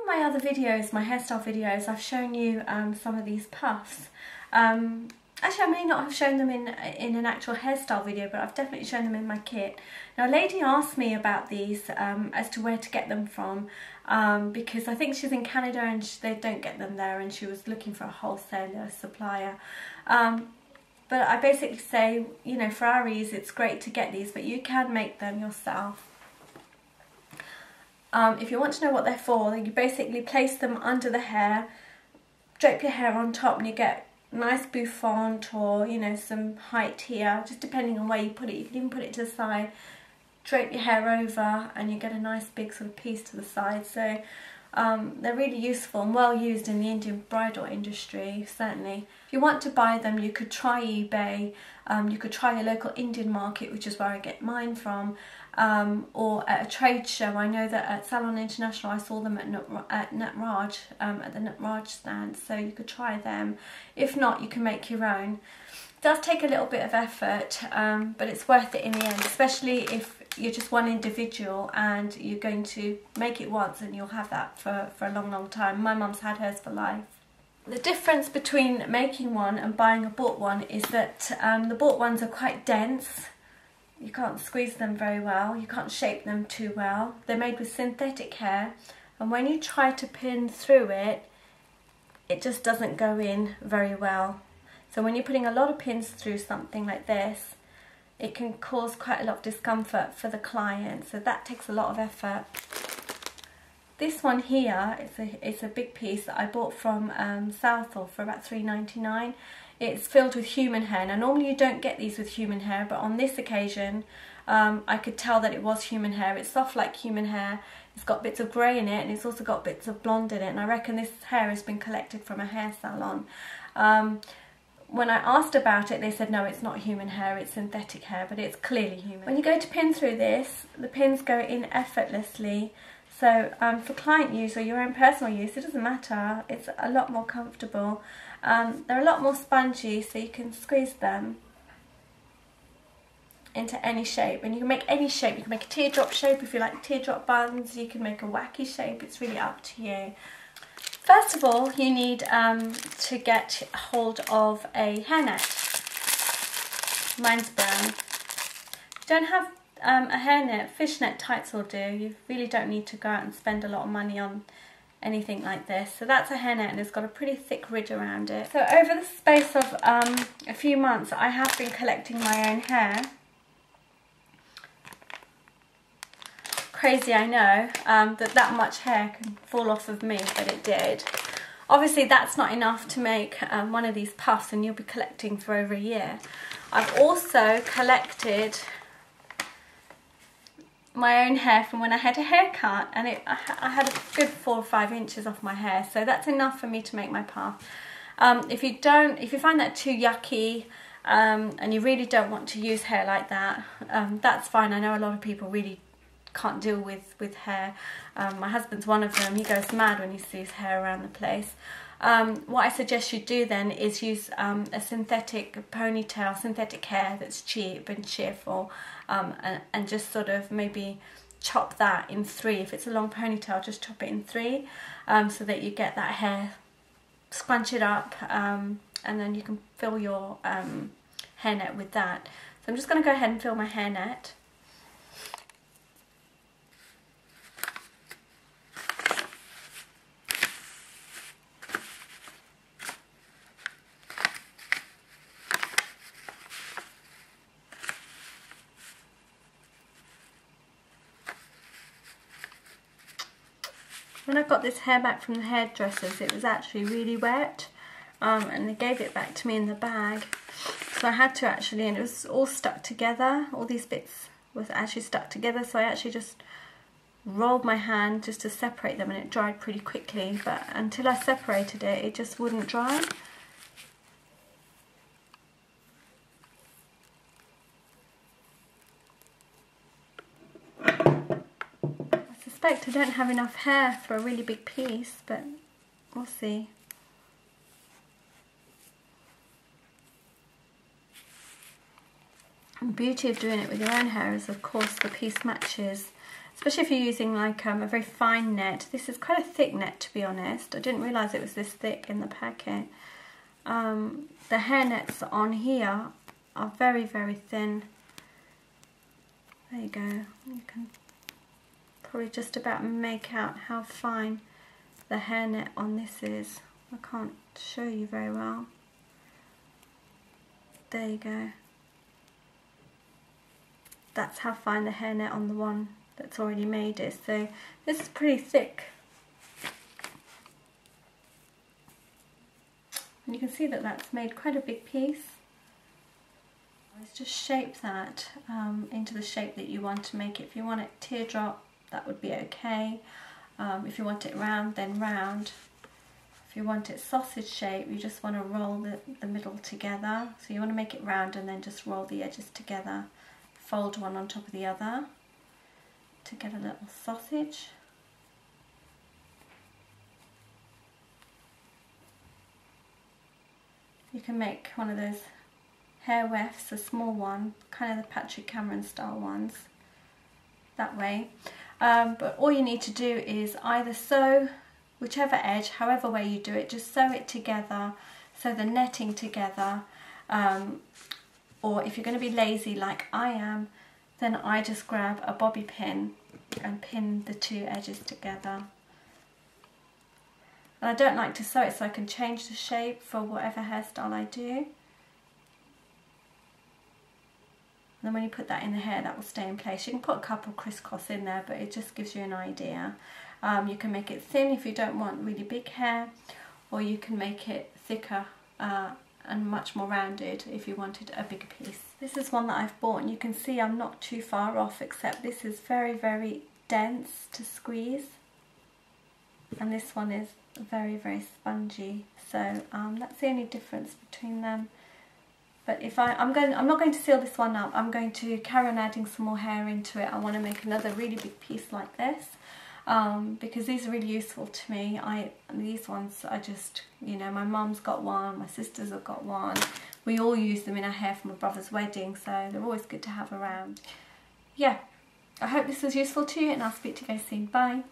my other videos, my hairstyle videos, I've shown you some of these puffs. Actually, I may not have shown them in an actual hairstyle video, but I've definitely shown them in my kit. Now, a lady asked me about these as to where to get them from, because I think she's in Canada and they don't get them there, and she was looking for a wholesaler supplier. But I basically say, you know, for our ease, it's great to get these, but you can make them yourself. If you want to know what they're for, you basically place them under the hair, drape your hair on top, and you get nice bouffant, or, you know, some height here, just depending on where you put it. You can even put it to the side, drape your hair over, and you get a nice big sort of piece to the side. So they're really useful and well used in the Indian bridal industry, certainly. If you want to buy them, you could try eBay, you could try your local Indian market, which is where I get mine from, or at a trade show. I know that at Salon International I saw them at Natraj, at the Natraj stand, so you could try them. If not, you can make your own. It does take a little bit of effort, but it's worth it in the end, especially if you're just one individual and you're going to make it once and you'll have that for a long time. My mum's had hers for life. The difference between making one and buying a bought one is that the bought ones are quite dense. You can't squeeze them very well, you can't shape them too well. They're made with synthetic hair, and when you try to pin through it, it just doesn't go in very well. So when you're putting a lot of pins through something like this, it can cause quite a lot of discomfort for the client, so that takes a lot of effort. This one here, it's a big piece that I bought from Southall for about $3.99. It's filled with human hair. Now, normally you don't get these with human hair, but on this occasion I could tell that it was human hair. It's soft like human hair, it's got bits of grey in it, and it's also got bits of blonde in it, and I reckon this hair has been collected from a hair salon. When I asked about it, they said no, it's not human hair, it's synthetic hair, but it's clearly human. When you go to pin through this, the pins go in effortlessly. So for client use or your own personal use, it doesn't matter, it's a lot more comfortable. They're a lot more spongy, so you can squeeze them into any shape, and you can make any shape. You can make a teardrop shape if you like teardrop buns, you can make a wacky shape, it's really up to you. First of all, you need to get hold of a hairnet. Mine's brown. If you don't have a hairnet, fishnet tights will do. You really don't need to go out and spend a lot of money on anything like this. So that's a hairnet, and it's got a pretty thick ridge around it. So over the space of a few months, I have been collecting my own hair. Crazy, I know, that much hair can fall off of me, but it did. Obviously that's not enough to make one of these puffs, and you'll be collecting for over a year. I've also collected my own hair from when I had a haircut, and I had a good 4 or 5 inches off my hair, so that's enough for me to make my puff. If you find that too yucky, and you really don't want to use hair like that, that's fine. I know a lot of people really can't deal with hair. My husband's one of them. He goes mad when he sees hair around the place. What I suggest you do then is use a synthetic ponytail, synthetic hair that's cheap and cheerful, and just sort of maybe chop that in 3. If it's a long ponytail, just chop it in 3, so that you get that hair, scrunch it up, and then you can fill your hairnet with that. So I'm just going to go ahead and fill my hairnet. When I got this hair back from the hairdressers, it was actually really wet, and they gave it back to me in the bag. So I had to actually, and it was all stuck together, all these bits was actually stuck together, so I actually just rolled my hand just to separate them, and it dried pretty quickly, but until I separated it, it just wouldn't dry. I suspect I don't have enough hair for a really big piece, but we'll see. And the beauty of doing it with your own hair is, of course, the piece matches especially if you're using like a very fine net. This is quite a thick net, to be honest. I didn't realise it was this thick in the packet. The hair nets on here are very, very thin. There you go. You can probably just about make out how fine the hairnet on this is. I can't show you very well. There you go. That's how fine the hairnet on the one that's already made is. So this is pretty thick. And you can see that that's made quite a big piece. Let's just shape that into the shape that you want to make it. If you want it teardrop, that would be okay. If you want it round, then round. If you want it sausage shape, you just want to roll the middle together. So you want to make it round and then just roll the edges together. Fold one on top of the other to get a little sausage. You can make one of those hair wefts, a small one, kind of the Patrick Cameron style ones, that way. But all you need to do is either sew whichever edge, however way you do it, just sew it together, sew the netting together, or if you're going to be lazy like I am, then I just grab a bobby pin and pin the two edges together. And I don't like to sew it so I can change the shape for whatever hairstyle I do. And then when you put that in the hair, that will stay in place. You can put a couple crisscross in there, but it just gives you an idea. You can make it thin if you don't want really big hair, or you can make it thicker and much more rounded if you wanted a bigger piece. This is one that I've bought, and you can see I'm not too far off, except this is very, very dense to squeeze, and this one is very, very spongy. So that's the only difference between them. But if I'm not going to seal this one up. I'm going to carry on adding some more hair into it. I want to make another really big piece like this, because these are really useful to me. These ones are just, you know, my mum's got one, my sisters have got one. We all use them in our hair for my brother's wedding, so they're always good to have around. Yeah, I hope this was useful to you, and I'll speak to you guys soon. Bye.